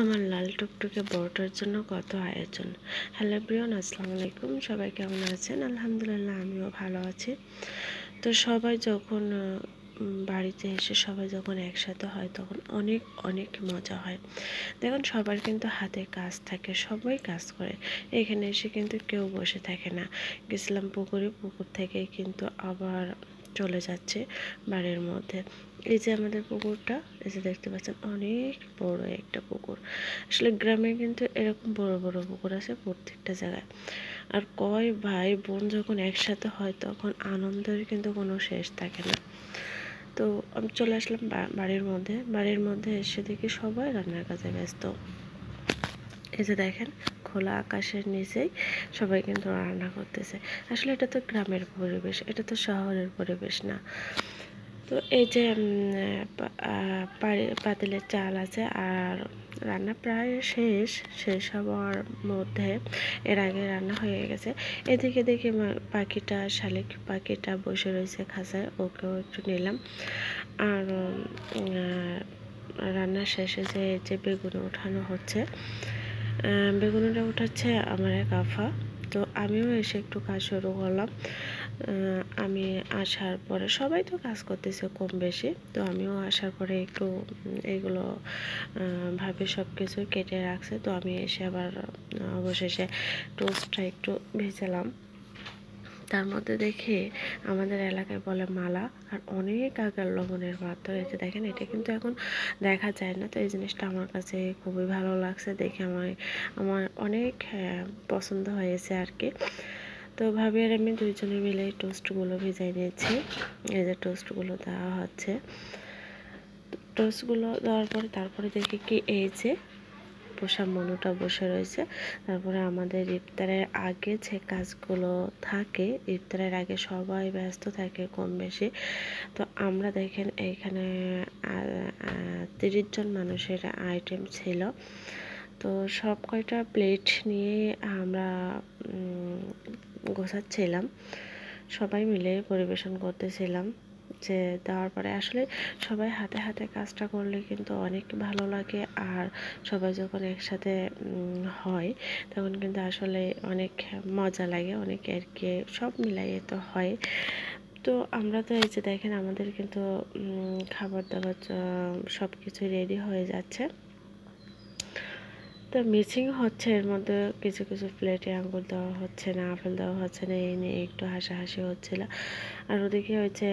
আমার লাল টুকটুকে বড়টার জন্য কত আয়োজন। হ্যালো এভরিওয়ান, আসসালামু আলাইকুম। সবাই কেমন আছেন? আলহামদুলিল্লাহ, আমিও ভালো আছি। তো সবাই যখন বাড়িতে এসে সবাই যখন একসাথে হয় তখন অনেক অনেক মজা হয়। দেখুন, সবার কিন্তু হাতে কাজ থাকে, সবাই কাজ করে। এখানে এসে কিন্তু কেউ বসে থাকে না। গেছিলাম পুকুরে, পুকুর থেকে কিন্তু আবার চলে যাচ্ছে বাড়ির মধ্যে। এই যে আমাদের পুকুরটা, এই যে দেখতে পাচ্ছেন, অনেক বড় একটা পুকুর। আসলে গ্রামে কিন্তু এরকম বড় বড় পুকুর আছে প্রত্যেকটা জায়গায়। আর কয় ভাই বোন যখন একসাথে হয় তখন আনন্দের কিন্তু কোনো শেষ থাকে না। তো আমি চলে আসলাম বাড়ির মধ্যে এসে দেখি সবাই রান্নার কাজে ব্যস্ত। এই যে দেখেন, খোলা আকাশের নিচেই সবাই কিন্তু রান্না করতেছে। আসলে এটা তো গ্রামের পরিবেশ, এটা তো শহরের পরিবেশ না। তো এই যে পাতিলের চাল আছে আর রান্না প্রায় শেষ হওয়ার মধ্যে এর আগে রান্না হয়ে গেছে। এদিকে দেখি পাখিটা, শালিক পাখিটা বসে রয়েছে খাঁচায়, ওকেও একটু নিলাম। আর রান্নার শেষে যে বেগুন ওঠানো হচ্ছে, বেগুনিটা উঠাচ্ছে আমার এক আফা। তো আমিও এসে একটু কাজ শুরু করলাম। আমি আসার পরে সবাই তো কাজ করতেছে কম বেশি, তো আমিও আসার পরে একটু এগুলো ভাবে সব কিছু কেটে রাখছে। তো আমি এসে আবার অবশেষে টোস্টটা একটু ভেজালাম। তার মধ্যে দেখে আমাদের এলাকায় বলে মালা, আর অনেক আগের লবণের পাথর। এই যে দেখেন, এটা কিন্তু এখন দেখা যায় না। তো এই জিনিসটা আমার কাছে খুবই ভালো লাগছে দেখে, আমার অনেক পছন্দ হয়েছে আর কি। তো ভাবি আর আমি দুইজনে মিলে টোস্টগুলো ভেজাই নিয়েছি। এই যে টোস্টগুলো দেওয়া হচ্ছে। টোস্টগুলো দেওয়ার পরে তারপরে দেখি কি, এই যে পোষা মনুটা বসে রয়েছে। তারপরে আমাদের ইফতারের আগে যে কাজগুলো থাকে, ইফতারের আগে সবাই ব্যস্ত থাকে কম বেশি। তো আমরা দেখেন এইখানে 30 জন মানুষের আইটেম ছিল। তো সব কয়টা প্লেট নিয়ে আমরা গোছাচ্ছিলাম, সবাই মিলে পরিবেশন করতেছিলাম। যে দেওয়ার পরে আসলে সবাই হাতে হাতে কাজটা করলে কিন্তু অনেক ভালো লাগে। আর সবাই যখন একসাথে হয় তখন কিন্তু আসলে অনেক মজা লাগে, অনেক আর কি, সব মিলাইয়ে তো হয়। তো আমরা তো এই যে দেখেন, আমাদের কিন্তু খাবার দাবার সব কিছু রেডি হয়ে যাচ্ছে। তো মিসিং হচ্ছে, এর মধ্যে কিছু কিছু প্লেটে আঙ্গুর দেওয়া হচ্ছে না, আপেল দেওয়া হচ্ছে না, এই নিয়ে একটু হাসাহাসি হচ্ছিল। আর ওদিকে হচ্ছে